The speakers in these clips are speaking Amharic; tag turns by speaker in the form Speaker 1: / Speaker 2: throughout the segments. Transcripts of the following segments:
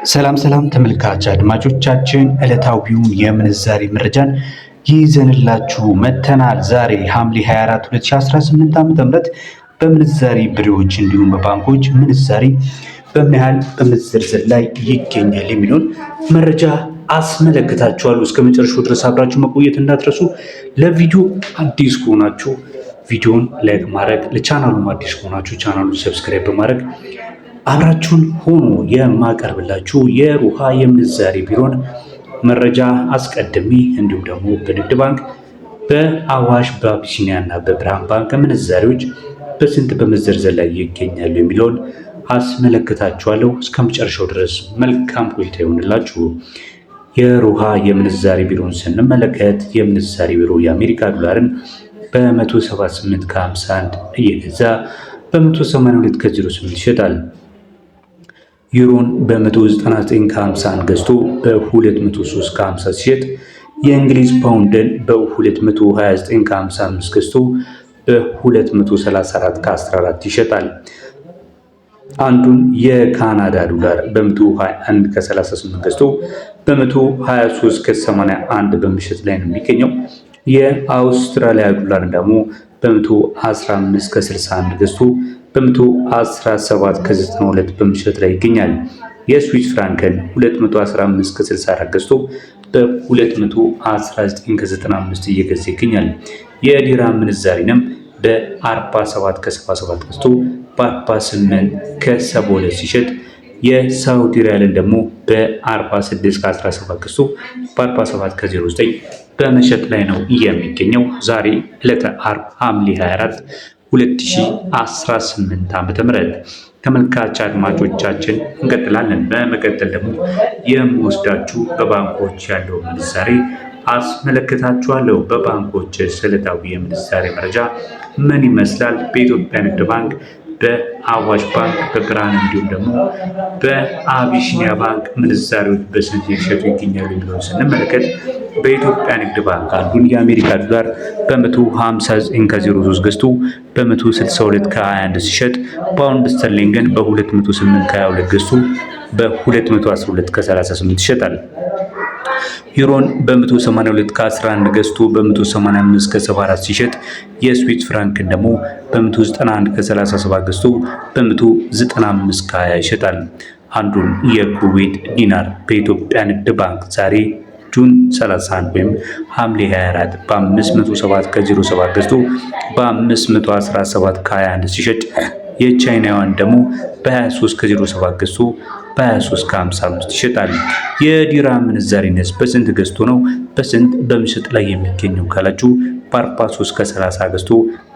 Speaker 1: ሰላም ሰላም ተመልካች አድማጮቻችን ዕለታዊውን የምንዛሬ መረጃን ይዘንላችሁ መጥተናል። ዛሬ ሐምሌ 24 2018 ዓ.ም በምንዛሬ ብሬዎች እንዲሁም በባንኮች ምንዛሬ በምን ያህል በመዘርዘር ላይ ይገኛል የሚለውን መረጃ አስመለክታችኋለሁ። እስከ መጨረሻው ድረስ አብራችሁ መቆየት እንዳትረሱ። ለቪዲዮ አዲስ ከሆናችሁ ቪዲዮውን ላይክ ማድረግ፣ ለቻናሉም አዲስ ከሆናችሁ ቻናሉን ሰብስክራይብ በማድረግ አብራችሁን ሆኖ የማቀርብላችሁ የሮሃ የምንዛሬ ቢሮን መረጃ አስቀድሜ እንዲሁም ደግሞ በንግድ ባንክ፣ በአዋሽ፣ በአቢሲኒያ እና በብርሃን ባንክ ምንዛሬዎች በስንት በመዘርዘር ላይ ይገኛሉ የሚለውን አስመለክታችኋለሁ። እስከ መጨረሻው ድረስ መልካም ቆይታ ይሆንላችሁ። የሮሃ የምንዛሬ ቢሮን ስንመለከት የምንዛሬ ቢሮ የአሜሪካ ዶላርን በ178 ከ51 እየገዛ በ182 ከ08 ይሸጣል። ዩሮን በ199 ከ51 ገዝቶ በ203 ከ50 ሲሸጥ የእንግሊዝ ፓውንድን በ229 ከ55 ገዝቶ በ234 ከ14 ይሸጣል። አንዱን የካናዳ ዶላር በ121 ከ38 ገዝቶ በ123 ከ81 በመሸጥ ላይ ነው የሚገኘው። የአውስትራሊያ ዶላር ደግሞ በ115 ከ61 ገዝቶ በ117 ከ92 በመሸጥ ላይ ይገኛል። የስዊስ ፍራንክን 215 ከ64 ገዝቶ በ219 ከ95 እየገዛ ይገኛል። የዲራም ምንዛሬንም በ47 ከ77 ገዝቶ በ48 ከ72 ሲሸጥ የሳውዲ ሪያልን ደግሞ በ46 ከ17 ገዝቶ በ47 ከ09 በመሸጥ ላይ ነው የሚገኘው። ዛሬ ዕለተ ዓርብ ሐምሌ 24 2018 ዓ.ም ተመልካች አድማጮቻችን እንቀጥላለን። በመቀጠል ደግሞ የምወስዳችሁ በባንኮች ያለው ምንዛሬ አስመለክታችኋለሁ። በባንኮች ዕለታዊ የምንዛሬ መረጃ ምን ይመስላል? በኢትዮጵያ ንግድ ባንክ፣ በአዋሽ ባንክ፣ በብርሃን እንዲሁም ደግሞ በአቢሲኒያ ባንክ ምንዛሬዎች በስንት እየተሸጡ ይገኛሉ የሚለውን ስንመለከት በኢትዮጵያ ንግድ ባንክ አንዱን የአሜሪካ ዶላር በ159 ከ03 ገዝቶ በ162 ከ21 ሲሸጥ ፓውንድ ስተርሊንግን በ208 ከ22 ገዝቶ በ212 ከ38 ይሸጣል። ዩሮን በ182 ከ11 ገዝቶ በ185 ከ74 ሲሸጥ የስዊስ ፍራንክን ደግሞ በ191 ከ37 ገዝቶ በ195 ከ20 ይሸጣል። አንዱን የኩዌት ዲናር በኢትዮጵያ ንግድ ባንክ ዛሬ ጁን 31 ወይም ሐምሌ 24 በ507 ከ07 ገዝቶ በ517 ከ21 ሲሸጥ የቻይና ዩዋን ደግሞ በ23 ከ07 ገዝቶ በ23 ከ55 ይሸጣል። የዲራም ምንዛሬነት በስንት ገዝቶ ነው በስንት በመሸጥ ላይ የሚገኘው ካላችሁ በ43 ከ30 ገዝቶ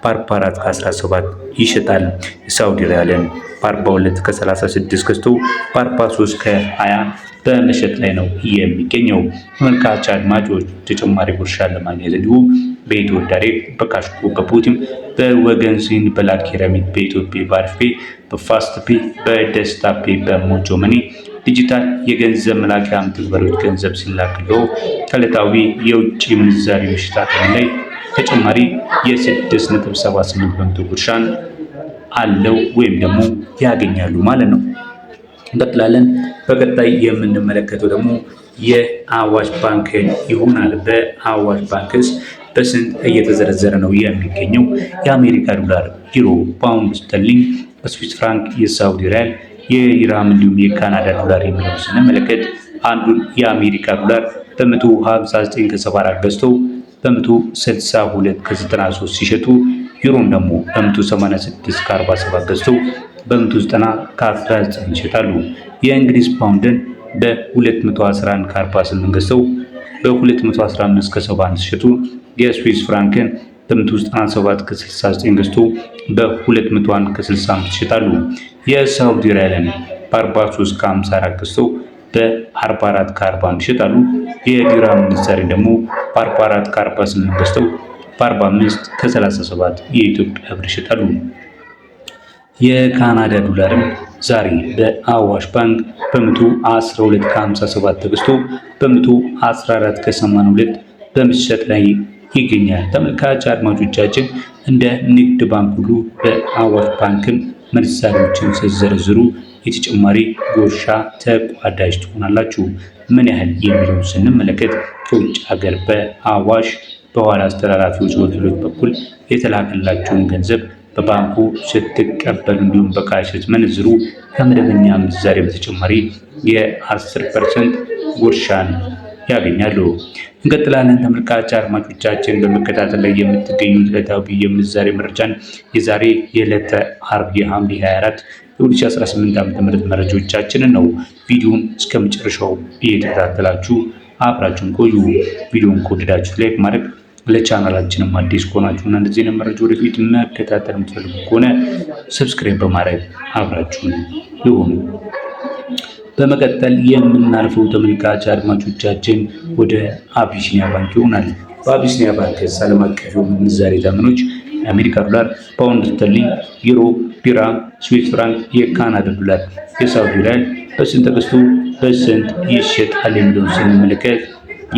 Speaker 1: በ44 ከ17 ይሸጣል። የሳውዲ ሪያልን በ42 ከ36 ገዝቶ በ43 ከ20 በመሸጥ ላይ ነው የሚገኘው። ተመልካች አድማጮች ተጨማሪ ጉርሻ ለማግኘት እንዲሁም በኢትዮ ዳይሬክት፣ በካሽኮ፣ በፑቲም፣ በወገን ሲን፣ በላኪ ረሚት፣ በኢትዮጵያ በአሪፍ ፔይ፣ በፋስት ፔይ፣ በደስታ ፔይ፣ በሞጆ መኒ ዲጂታል የገንዘብ መላኪያ መተግበሪያዎች ገንዘብ ሲላክልዎ ከዕለታዊ የውጭ ምንዛሪ ምሽት ላይ ተጨማሪ የ6.78% ጉርሻን አለው ወይም ደግሞ ያገኛሉ ማለት ነው። እንቀጥላለን። በቀጣይ የምንመለከተው ደግሞ የአዋሽ ባንክን ይሆናል። በአዋሽ ባንክስ በስንት እየተዘረዘረ ነው የሚገኘው? የአሜሪካ ዶላር፣ ዩሮ፣ ፓውንድ ስተርሊንግ፣ በስዊስ ፍራንክ፣ የሳውዲ ሪያል፣ የኢራም እንዲሁም የካናዳ ዶላር የሚለው ስንመለከት አንዱን የአሜሪካ ዶላር በ159 ከ74 ገዝተው በ162 ከ93 ሲሸጡ ዩሮን ደግሞ በ186 ከ47 ገዝተው በ190 ከ19 ይሸጣሉ። የእንግሊዝ ፓውንድን በ211 ከ48 ገዝተው በ215 ከ71 ሲሸጡ የስዊስ ፍራንክን በ197 ከ69 ገዝቶ በ201 ከ65 ይሸጣሉ። የሳውዲ ሪያልን በ43 ከ54 ገዝተው በ44 ከ41 ይሸጣሉ። የዲራም ምንዛሬ ደግሞ በ44 ከ48 ገዝተው በ45 ከ37 የኢትዮጵያ ብር ይሸጣሉ። የካናዳ ዶላርም ዛሬ በአዋሽ ባንክ በ112 ከ57 ተገዝቶ በ114 ከ82 በመሸጥ ላይ ይገኛል። ተመልካች አድማጮቻችን እንደ ንግድ ባንክ ሁሉ በአዋሽ ባንክም ምንዛሬዎችን ሲዘረዝሩ የተጨማሪ ጉርሻ ተቋዳሽ ትሆናላችሁ። ምን ያህል የሚለውን ስንመለከት ከውጭ ሀገር በአዋሽ በኋላ አስተላላፊዎች ወኪሎች በኩል የተላከላቸውን ገንዘብ በባንኩ ስትቀበሉ እንዲሁም በካሽ ስትመነዝሩ ከመደበኛ ምንዛሬ በተጨማሪ የ10% ጉርሻን ያገኛሉ። እንቀጥላለን። ተመልካች አድማጮቻችን በመከታተል ላይ የምትገኙት ዕለታዊ የምንዛሬ መረጃን የዛሬ የዕለተ አርብ የሐምሌ 24 የ2018 ዓ.ም መረጃዎቻችንን ነው። ቪዲዮውን እስከ መጨረሻው እየተከታተላችሁ አብራችሁን ቆዩ። ቪዲዮውን ከወደዳችሁ ላይክ ማድረግ ለቻናላችንም አዲስ ከሆናችሁ እና እንደዚህ አይነት መረጃ ወደፊት መከታተል የምትፈልጉ ከሆነ ሰብስክራይብ በማድረግ አብራችሁን ይሁኑ። በመቀጠል የምናልፈው ተመልካች አድማጮቻችን ወደ አቢሲኒያ ባንክ ይሆናል። በአቢሲኒያ ባንክ ዓለም አቀፍ የሆኑ ምንዛሬ ተመኖች የአሜሪካ ዶላር፣ ፓውንድ ስተርሊንግ፣ ዩሮ፣ ዲራም፣ ስዊስ ፍራንክ፣ የካናዳ ዶላር፣ የሳውዲ ሪያል በስንት ተገዝቶ በስንት ይሸጣል የሚለውን ስንመለከት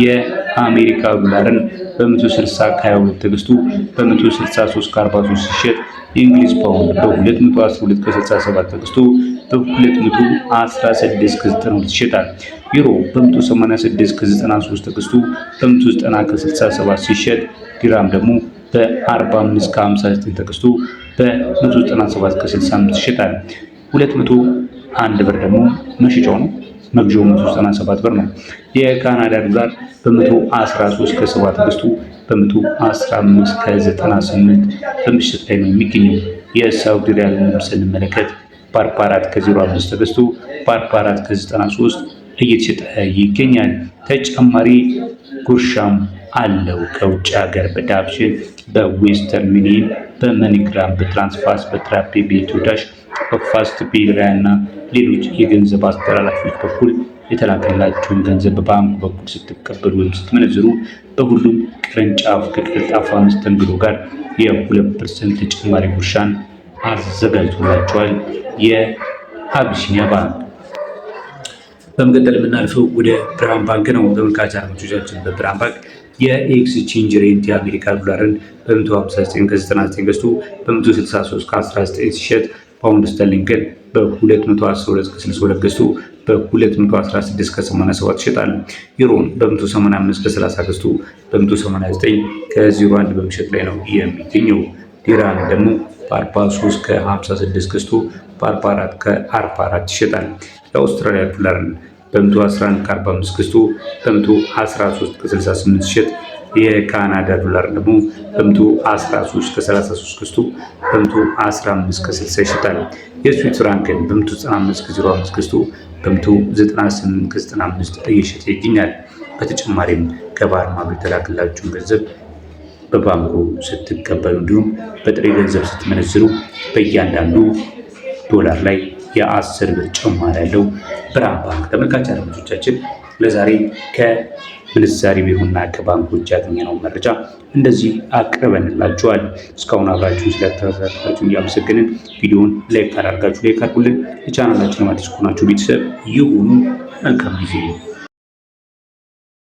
Speaker 1: የአሜሪካ ዶላርን በ160 ከ22 ተገዝቶ በ163 ከ43 ሲሸጥ የእንግሊዝ ፓውንድ በ212 ከ67 ተገዝቶ በ216 ከ92 ይሸጣል። ዩሮ በ186 ከ93 ተገዝቶ በ190 ከ67 ሲሸጥ ዲራም ደግሞ በ45 ከ59 ተገዝቶ በ197 ከ65 ይሸጣል። 201 ብር ደግሞ መሸጫው ነው። መግዣው 197 ብር ነው። የካናዳ ዶላር በ113 ከ7 ተገዝቶ በ115 ከ98 በምሽት ላይ ነው የሚገኘው። የሳውዲ ሪያልን ስንመለከት በ44 ከ05 ተገዝቶ በ44 ከ93 እየተሸጠ ይገኛል። ተጨማሪ ጉርሻም አለው ከውጭ ሀገር በዳብሽን፣ በዌስተርን ዩኒየን፣ በመኒግራም፣ በትራንስፋስት፣ በትራፔ፣ በኢትዮ ዳሽ፣ በፋስት ፔይ እና ሌሎች የገንዘብ አስተላላፊዎች በኩል የተላከላችሁን ገንዘብ በባንኩ በኩል ስትቀበሉ ወይም ስትመነዝሩ በሁሉም ቅርንጫፍ ከቀልጣፋ መስተንግዶ ጋር የ2% ተጨማሪ ጉርሻን አዘጋጅቶላቸዋል የአቢሲኒያ ባንክ። በመቀጠል የምናልፈው ወደ ብርሃን ባንክ ነው። ተመልካች አድማጮቻችን በብርሃን ባንክ የኤክስቼንጅ ሬት የአሜሪካ ዶላርን በ159 ከ99 ገዝቶ በ163 ከ19 ሲሸጥ ፓውንድ ስተርሊንግን በ212 ከ62 ገዝቶ በ216 ከ87 ይሸጣል። ዩሮን በ185 ከ30 ገዝቶ በ189 ከ01 በመሸጥ ላይ ነው የሚገኘው። ዲራም ደግሞ በ43 ከ56 ገዝቶ በ44 ከ44 ይሸጣል። የአውስትራሊያ ዶላርን በ111 ከ45 ገዝቶ በ113 ከ68 ሲሸጥ የካናዳ ዶላር ደግሞ በ113 ከ33 ገዝቶ በ115 ከ60 ይሸጣል። የስዊስ ፍራንክን በ195 ከ05 ገዝቶ በ198 ከ95 እየሸጠ ይገኛል። በተጨማሪም ከባህር ማዶ የተላከላችሁን ገንዘብ በባንኩ ስትቀበሉ እንዲሁም በጥሬ ገንዘብ ስትመነዝሩ በእያንዳንዱ ዶላር ላይ የ10 ብር ጭማሪ ያለው ብርሃን ባንክ። ተመልካች አድማጮቻችን ለዛሬ ከምንዛሬ ቢሮና ከባንኮች ያገኘነው መረጃ እንደዚህ አቅርበንላችኋል። እስካሁን አብራችሁን ስለተከታተላችሁ እያመሰገንን ቪዲዮውን ላይክ አድርጋችሁ ላይክ አድርጉልን። የቻናላችን አዲስ ከሆናችሁ ቤተሰብ ይሁኑ። መልካም ጊዜ